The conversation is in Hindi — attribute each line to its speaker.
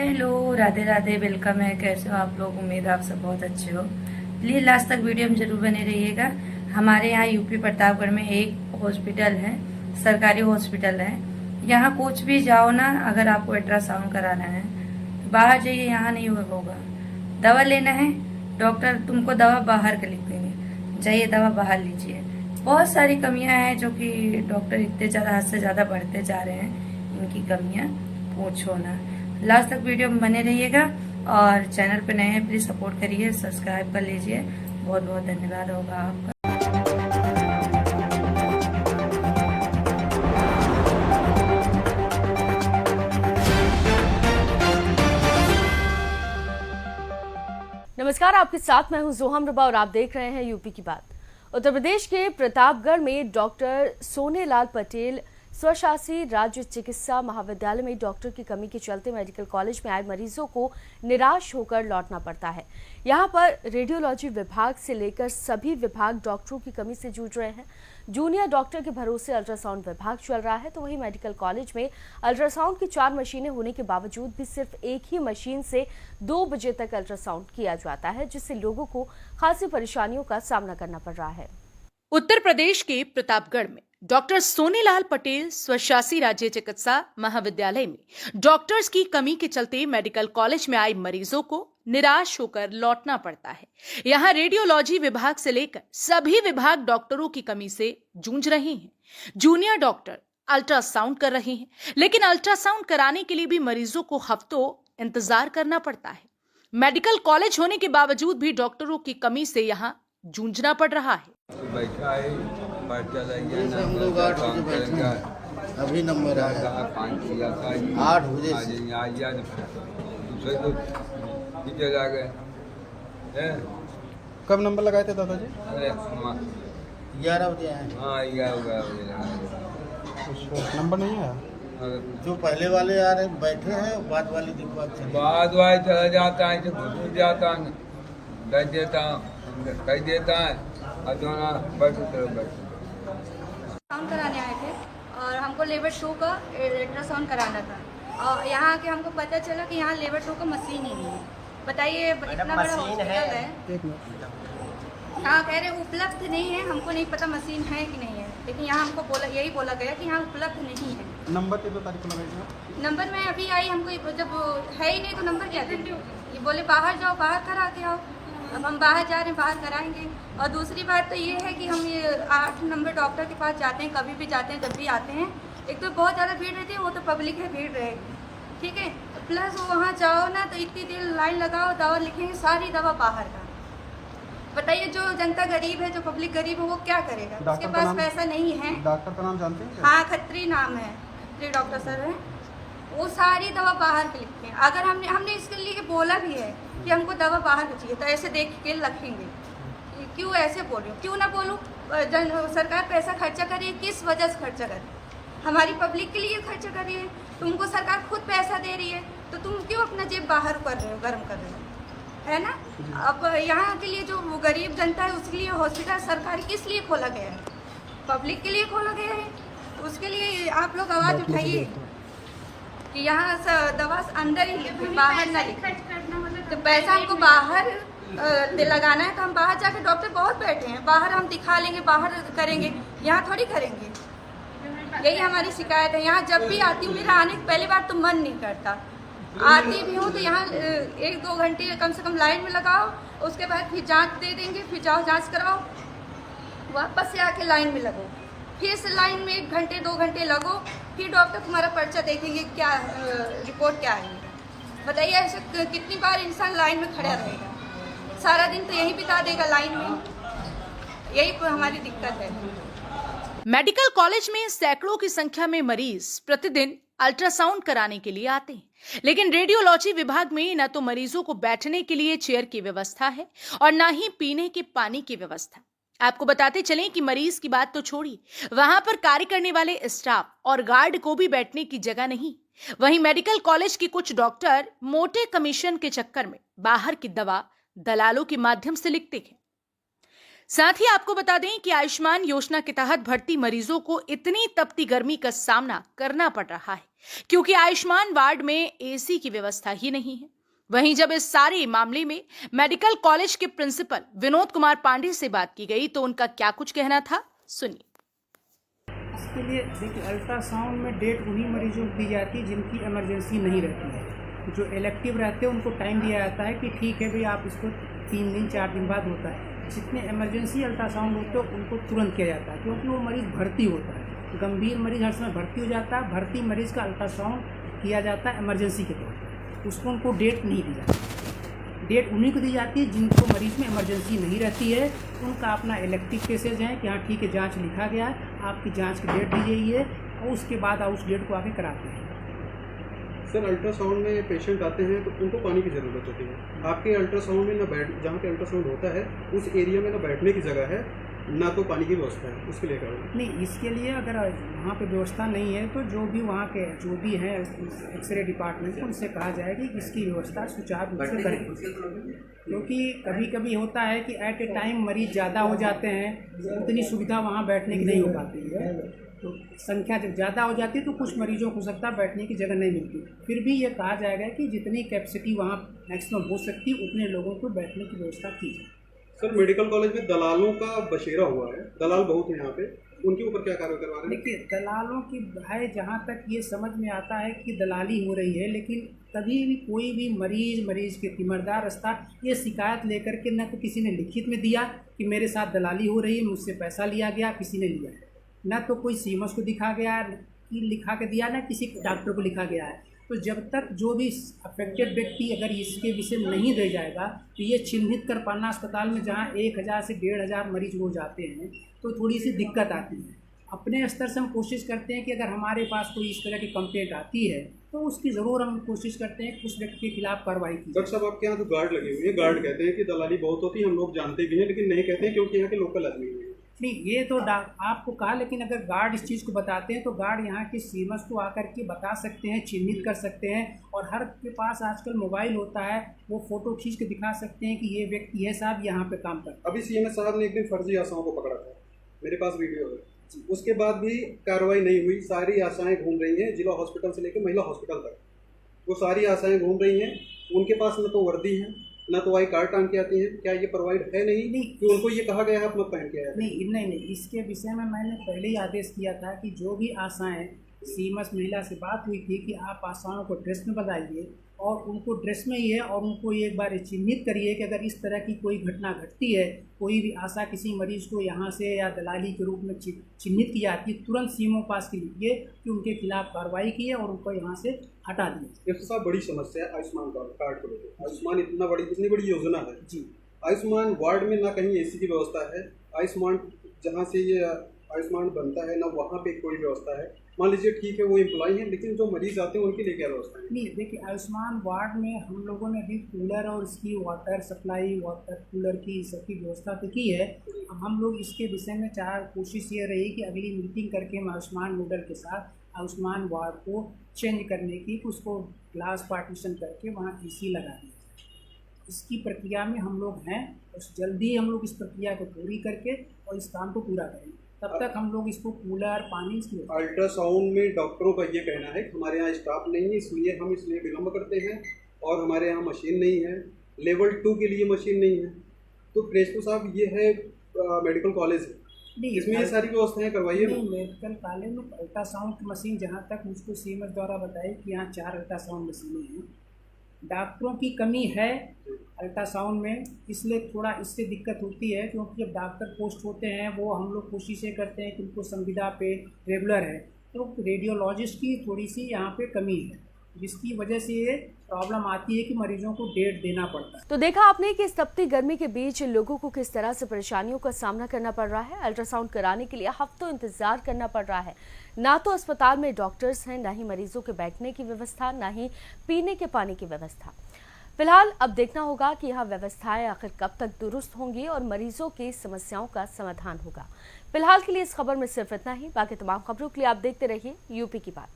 Speaker 1: हेलो, राधे राधे। वेलकम है। कैसे हो आप लोग? उम्मीद है आप सब बहुत अच्छे हो। प्लीज़ लास्ट तक वीडियो में जरूर बने रहिएगा। हमारे यहाँ यूपी प्रतापगढ़ में एक हॉस्पिटल है, सरकारी हॉस्पिटल है। यहाँ कुछ भी जाओ ना, अगर आपको अल्ट्रासाउंड कराना है तो बाहर जाइए, यहाँ नहीं होगा। दवा लेना है, डॉक्टर तुमको दवा बाहर का लिख देंगे, जाइए दवा बाहर लीजिए। बहुत सारी कमियां हैं जो कि डॉक्टर इतने ज़्यादा हद से ज़्यादा बढ़ते जा रहे हैं। इनकी कमियां पूछो ना। लास्ट तक वीडियो में बने रहिएगा और चैनल पे नए हैं प्लीज सपोर्ट करिए, सब्सक्राइब कर लीजिए। बहुत बहुत धन्यवाद होगा आपका।
Speaker 2: नमस्कार, आपके साथ मैं हूं जोहम रबा और आप देख रहे हैं यूपी की बात। उत्तर प्रदेश के प्रतापगढ़ में डॉक्टर सोनेलाल पटेल स्वशासी राज्य चिकित्सा महाविद्यालय में डॉक्टर की कमी के चलते मेडिकल कॉलेज में आए मरीजों को निराश होकर लौटना पड़ता है। यहां पर रेडियोलॉजी विभाग से लेकर सभी विभाग डॉक्टरों की कमी से जूझ रहे हैं। जूनियर डॉक्टर के भरोसे अल्ट्रासाउंड विभाग चल रहा है, तो वहीं मेडिकल कॉलेज में अल्ट्रासाउंड की 4 मशीनें होने के बावजूद भी सिर्फ एक ही मशीन से 2 बजे तक अल्ट्रासाउंड किया जाता है, जिससे लोगों को खासी परेशानियों का सामना करना पड़ रहा है।
Speaker 3: उत्तर प्रदेश के प्रतापगढ़ में डॉक्टर सोनेलाल पटेल स्वशासी राज्य चिकित्सा महाविद्यालय में डॉक्टर्स की कमी के चलते मेडिकल कॉलेज में आए मरीजों को निराश होकर लौटना पड़ता है। यहां रेडियोलॉजी विभाग से लेकर सभी विभाग डॉक्टरों की कमी से जूझ रहे हैं। जूनियर डॉक्टर अल्ट्रासाउंड कर रहे हैं, लेकिन अल्ट्रासाउंड कराने के लिए भी मरीजों को हफ्तों इंतजार करना पड़ता है। मेडिकल कॉलेज होने के बावजूद भी डॉक्टरों की कमी से यहाँ जूझना पड़ रहा है।
Speaker 4: बैठा है,
Speaker 5: हम लोग 8 बजे बैठे हैं। अभी नंबर आया 8 बजे से।
Speaker 4: दूसरे आ गए।
Speaker 6: कब नंबर लगाए थे दादाजी?
Speaker 5: 11 बजे आए।
Speaker 4: हाँ 11 बजे
Speaker 6: नंबर नहीं आया।
Speaker 5: जो पहले वाले आ रहे बैठे हैं, बाद वाली दिखवा
Speaker 4: बाद वाले चला जाता है, घुस जाता है, कह देता है
Speaker 7: साउंड कराने आए थे और हमको लेबर 2 का अल्ट्रासाउंड कराना था। और यहाँ आके हमको पता चला कि यहाँ लेबर 2 का मशीन ही नहीं है। बताइए, इतना बड़ा हॉस्पिटल है। हाँ, कह रहे उपलब्ध नहीं है। हमको नहीं पता मशीन है कि नहीं है, लेकिन यहाँ हमको यही बोला गया कि यहाँ उपलब्ध नहीं है।
Speaker 6: नंबर कितने तारीख को लगाएंगे?
Speaker 7: नंबर में अभी आई, हमको जब है ही नहीं तो नंबर क्या देंगे? ये बोले बाहर जाओ, बाहर करा के आओ। अब हम बाहर जा रहे हैं, बाहर कराएंगे। और दूसरी बात तो ये है कि हम ये 8 नंबर डॉक्टर के पास जाते हैं, कभी भी जाते हैं, जब भी आते हैं। एक तो बहुत ज़्यादा भीड़ रहती है, वो तो पब्लिक है, भीड़ रहेगी, ठीक है। प्लस वहाँ जाओ ना तो इतनी देर लाइन लगाओ, दवा लिखेंगे, सारी दवा बाहर का। बताइए, जो जनता गरीब है, जो पब्लिक गरीब है, वो क्या करेगा? उसके पास पैसा नहीं है।
Speaker 6: डॉक्टर का नाम जानते हैं?
Speaker 7: हाँ, खत्री नाम है, खत्री डॉक्टर सर है। वो सारी दवा बाहर की लिखते हैं। अगर हमने इसके लिए बोला भी है कि हमको दवा बाहर की चाहिए, तो ऐसे देख के रखेंगे। क्यों ऐसे बोल रहे हो? क्यों ना बोलूँ? सरकार पैसा खर्चा कर रही है, किस वजह से खर्चा कर रही है? हमारी पब्लिक के लिए खर्चा कर रही है। तुमको सरकार खुद पैसा दे रही है, तो तुम क्यों अपना जेब बाहर कर रहे हो, गर्म कर रहे हो, है ना? अब यहाँ के लिए जो गरीब जनता है, उसके लिए हॉस्पिटल सरकारी किस लिए खोला गया है? पब्लिक के लिए खोला गया है। तो उसके लिए आप लोग आवाज़ उठाइए कि यहाँ दवा अंदर ही लिखे, बाहर ना लिखे। तो पैसा हमको बाहर लगाना है, तो हम बाहर जाके, डॉक्टर बहुत बैठे हैं, बाहर हम दिखा लेंगे, बाहर करेंगे, यहाँ थोड़ी करेंगे। यही हमारी शिकायत है। यहाँ जब भी आती हूँ, मेरा आने पहली बार तो मन नहीं करता। आती भी हूँ तो यहाँ 1-2 घंटे कम से कम लाइन में लगाओ, उसके बाद फिर जांच दे देंगे, फिर जाओ जांच कराओ, वापस से आके लाइन में लगो, फिर से लाइन में 1 घंटे 2 घंटे लगो, फिर डॉक्टर तुम्हारा पर्चा देखेंगे, क्या रिपोर्ट क्या है। बताइए, ऐसे कितनी बार इंसान लाइन में खड़ा रहेगा? सारा दिन तो यही बिता देगा लाइन में। यही हमारी दिक्कत है।
Speaker 3: मेडिकल कॉलेज में सैकड़ों की संख्या में मरीज प्रतिदिन अल्ट्रासाउंड कराने के लिए आते हैं, लेकिन रेडियोलॉजी विभाग में न तो मरीजों को बैठने के लिए चेयर की व्यवस्था है और न ही पीने के पानी की व्यवस्था। आपको बताते चलें कि मरीज की बात तो छोड़िए, वहां पर कार्य करने वाले स्टाफ और गार्ड को भी बैठने की जगह नहीं। वहीं मेडिकल कॉलेज के कुछ डॉक्टर मोटे कमीशन के चक्कर में बाहर की दवा दलालों के माध्यम से लिखते हैं। साथ ही आपको बता दें कि आयुष्मान योजना के तहत भर्ती मरीजों को इतनी तपती गर्मी का सामना करना पड़ रहा है क्योंकि आयुष्मान वार्ड में एसी की व्यवस्था ही नहीं है। वहीं जब इस सारे मामले में मेडिकल कॉलेज के प्रिंसिपल विनोद कुमार पांडे से बात की गई तो उनका क्या कुछ कहना था, सुनिए।
Speaker 8: इसके लिए देखिए, अल्ट्रासाउंड में डेट उन्हीं मरीजों को दी जाती है जिनकी इमरजेंसी नहीं रहती है। जो इलेक्टिव रहते हैं उनको टाइम दिया जाता है कि ठीक है भाई, आप इसको 3 दिन 4 दिन बाद होता है। जितने इमरजेंसी अल्ट्रासाउंड होते हैं उनको तुरंत किया जाता है, क्योंकि वो मरीज़ भर्ती होता है। गंभीर मरीज़ हर समय भर्ती हो जाता है। भर्ती मरीज़ का अल्ट्रासाउंड किया जाता है इमरजेंसी के तौर पर, उसको उनको डेट नहीं दी जाती। डेट उन्हीं को दी जाती है जिनको मरीज़ में इमरजेंसी नहीं रहती है। उनका अपना इलेक्टिव केसेज हैं कि हाँ ठीक है, जांच लिखा गया है, आपकी जांच की डेट दी गई है, और उसके बाद आप उस डेट को आके कराते हैं।
Speaker 6: सर, अल्ट्रासाउंड में पेशेंट आते हैं तो उनको पानी की ज़रूरत होती है। आपके अल्ट्रासाउंड में जहाँ पे अल्ट्रासाउंड होता है उस एरिया में ना बैठने की जगह है, ना तो पानी की व्यवस्था है। उसके लिए क्या होगा? नहीं, इसके लिए अगर वहाँ पे व्यवस्था नहीं है तो जो भी वहाँ के जो भी हैं एक्सरे डिपार्टमेंट, उनसे कहा जाएगा कि इसकी व्यवस्था सुचारू रूप से करें। क्योंकि कभी कभी होता है कि एट ए टाइम मरीज़ ज़्यादा हो जाते हैं, उतनी सुविधा वहाँ बैठने की नहीं हो पाती है। तो संख्या जब ज़्यादा हो जाती है तो कुछ मरीजों को सकता है बैठने की जगह नहीं मिलती। फिर भी ये कहा जाएगा कि जितनी कैपेसिटी वहाँ मैक्सिमम हो सकती है उतने लोगों को बैठने की व्यवस्था की जाए। सर, मेडिकल कॉलेज में दलालों का बसेरा हुआ है, दलाल बहुत हैं यहाँ पे, उनके ऊपर क्या कार्रवाई करवा रहे हैं?
Speaker 8: देखिए, दलालों की है, जहाँ तक ये समझ में आता है कि दलाली हो रही है, लेकिन कभी भी कोई भी मरीज़ के तीमारदार स्टाफ ये शिकायत लेकर के न तो किसी ने लिखित में दिया कि मेरे साथ दलाली हो रही है, मुझसे पैसा लिया गया, किसी ने लिया है, न तो कोई सीएमएस को दिखा गया कि लिखा के दिया, ना किसी डॉक्टर को लिखा गया है। तो जब तक जो भी अफेक्टेड व्यक्ति अगर इसके विषय में नहीं दे जाएगा तो ये चिन्हित कर पाना अस्पताल में जहाँ 1000 से 1500 मरीज रोज आते हैं तो थोड़ी सी दिक्कत आती है। अपने स्तर से हम कोशिश करते हैं कि अगर हमारे पास कोई इस तरह की कंप्लेंट आती है तो उसकी ज़रूर हम कोशिश करते हैं कि उस व्यक्ति के खिलाफ कार्रवाई की।
Speaker 6: डॉक्टर साहब, आपके यहाँ तो गार्ड लगे हुए हैं, गार्ड कहते हैं कि दलाली बहुत होती है, हम लोग जानते भी हैं, लेकिन नहीं कहते हैं क्योंकि यहाँ के लोकल आदमी हैं।
Speaker 8: नहीं, ये तो आपको कहा, लेकिन अगर गार्ड इस चीज़ को बताते हैं तो गार्ड यहाँ के सीएमएस को आकर के बता सकते हैं, चिन्हित कर सकते हैं, और हर के पास आजकल मोबाइल होता है, वो फ़ोटो खींच के दिखा सकते हैं कि ये व्यक्ति है साहब यहाँ पे काम करता है।
Speaker 6: अभी सीएमएस साहब ने एक दिन फर्जी आशाओं को पकड़ा था, मेरे पास वीडियो है। उसके बाद भी कार्रवाई नहीं हुई। सारी आशाएँ घूम रही हैं, जिला हॉस्पिटल से लेकर महिला हॉस्पिटल तक, वो सारी आशाएँ घूम रही हैं। उनके पास न तो वर्दी है, ना तो आई कार्ड टांग के आती है। क्या ये प्रोवाइड है? नहीं कि उनको ये कहा गया है अपना पहन के आया?
Speaker 8: नहीं, इसके विषय में मैंने पहले ही आदेश किया था कि जो भी आशाएं, सीएमएस महिला से बात हुई थी कि आप आशाओं को ड्रेस में बताइए और उनको ड्रेस में ही है, और उनको एक बार चिन्हित करिए कि अगर इस तरह की कोई घटना घटती है, कोई भी आशा किसी मरीज को यहाँ से या दलाली के रूप में चिन्हित की जाती है, तुरंत सीएमओ पास के लिखिए कि उनके खिलाफ कार्रवाई की है और उनको यहाँ से हटा दिया।
Speaker 6: ये साहब बड़ी समस्या है आयुष्मान कार्ड को लेकर। आयुष्मान इतनी बड़ी योजना है
Speaker 8: जी।
Speaker 6: आयुष्मान वार्ड में ना कहीं एसी की व्यवस्था है, आयुष्मान जहाँ से ये आयुष्मान बनता है ना वहाँ पे कोई व्यवस्था है। मान लीजिए ठीक है वो एम्प्लॉय हैं, लेकिन जो मरीज आते हैं उनके लिए क्या व्यवस्था है?
Speaker 8: नहीं, देखिए, आयुष्मान वार्ड में हम लोगों ने अभी कूलर और इसकी वाटर सप्लाई, वाटर कूलर की सबकी व्यवस्था तो की है। अब हम लोग इसके विषय में कोशिश ये रही कि अगली मीटिंग करके हम आयुष्मान नोडल के साथ आयुष्मान वार्ड को चेंज करने की, उसको ग्लास पार्टीशन करके वहाँ एसी लगा दिया जाए। इसकी प्रक्रिया में हम लोग हैं, और जल्दी हम लोग इस प्रक्रिया को पूरी करके और इस काम को पूरा करेंगे। तब तक हम लोग इसको कूलर, पानी इसकी।
Speaker 6: अल्ट्रासाउंड में डॉक्टरों का ये कहना है कि हमारे यहाँ स्टाफ नहीं है, इसलिए हम इसलिए विलम्ब करते हैं, और हमारे यहाँ मशीन नहीं है, लेवल 2 के लिए मशीन नहीं है। तो प्रेस्टो साहब, ये है मेडिकल कॉलेज है, इसमें ये सारी व्यवस्थाएं करवाइए।
Speaker 8: नहीं, मेडिकल कॉलेज में अल्ट्रासाउंड की मशीन जहाँ तक मुझको सीएमएस द्वारा बताई कि यहाँ 4 अल्ट्रासाउंड मशीनें हैं। डॉक्टरों की कमी है अल्ट्रासाउंड में, इसलिए थोड़ा इससे दिक्कत होती है, क्योंकि जब डॉक्टर पोस्ट होते हैं वो हम लोग कोशिशें करते हैं कि उनको संविदा पे रेगुलर है, तो रेडियोलॉजिस्ट की थोड़ी सी यहाँ पे कमी है, जिसकी वजह से ये प्रॉब्लम आती है कि मरीजों को डेट देना पड़ता है।
Speaker 2: तो देखा आपने कि इस तपती गर्मी के बीच लोगों को किस तरह से परेशानियों का सामना करना पड़ रहा है। अल्ट्रासाउंड कराने के लिए हफ्तों इंतजार करना पड़ रहा है। ना तो अस्पताल में डॉक्टर्स हैं, ना ही मरीजों के बैठने की व्यवस्था, ना ही पीने के पानी की व्यवस्था। फिलहाल अब देखना होगा कि यह व्यवस्थाएं आखिर कब तक दुरुस्त होंगी और मरीजों की समस्याओं का समाधान होगा। फिलहाल के लिए इस खबर में सिर्फ इतना ही। बाकी तमाम खबरों के लिए आप देखते रहिए यूपी की बात।